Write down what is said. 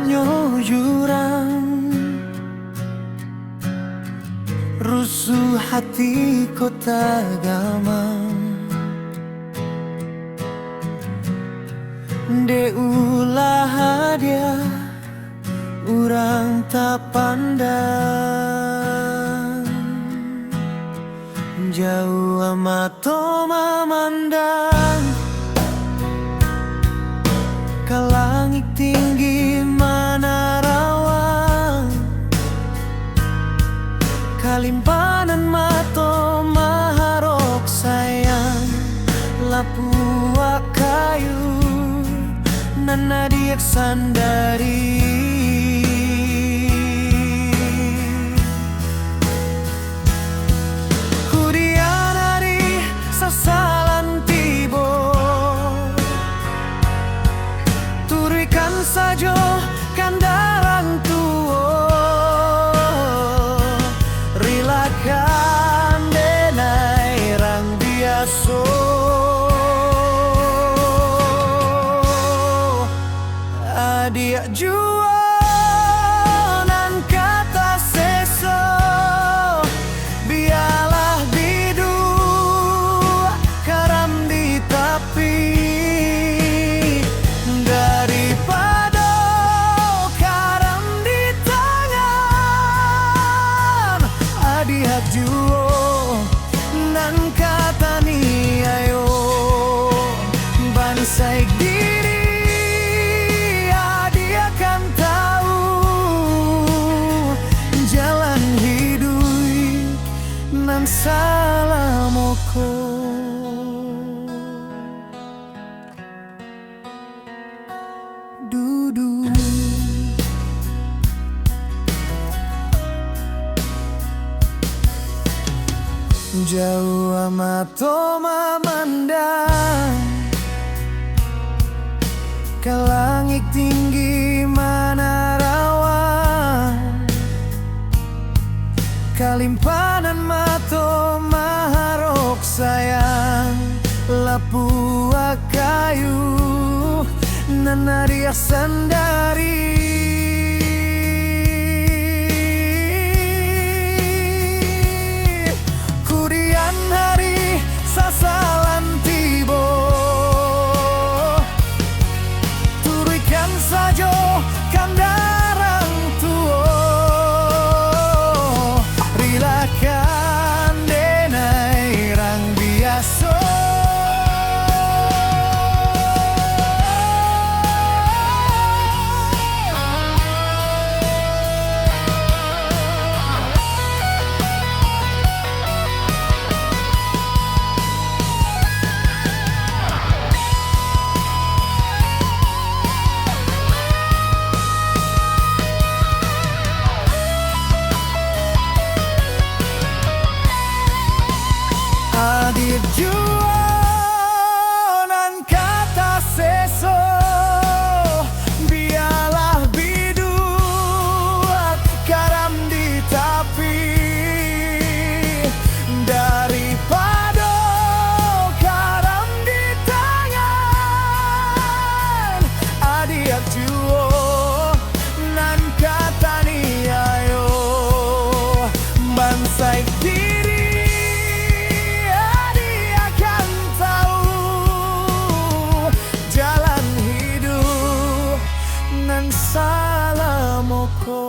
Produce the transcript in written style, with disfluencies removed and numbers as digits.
banyo jurang, rusuh hati kota gamang. De ulah dia urang tak pandang, jauh amat memandang ke langit tinggi mana rawang, kalimpanan mato maharok sayang, lapua kayu nana diak sandari. Kudian hari sasalan tibo, turikan sajo kandarang tuo, rilakan denai rang biaso. Dia jualan kata seso, biarlah bidu karam di tapi, daripada karam di tangan. Adiak juo nan kata ni ayo bansai diri salamoko. Dudu jauh amat memandang ke langit tinggi mana rawan, kalimpanan mato maharok sayang, lapua kayu nana dia sandari. Kudian hari sasalan tibo, turikan sajo kandarang tuo, rilakan denai rang biaso. Adik jualan kata seso, biarlah bidu karam di tapi, daripada karam di tangan. Adik juo nan kata ni ayo bansai diri. Salamoko.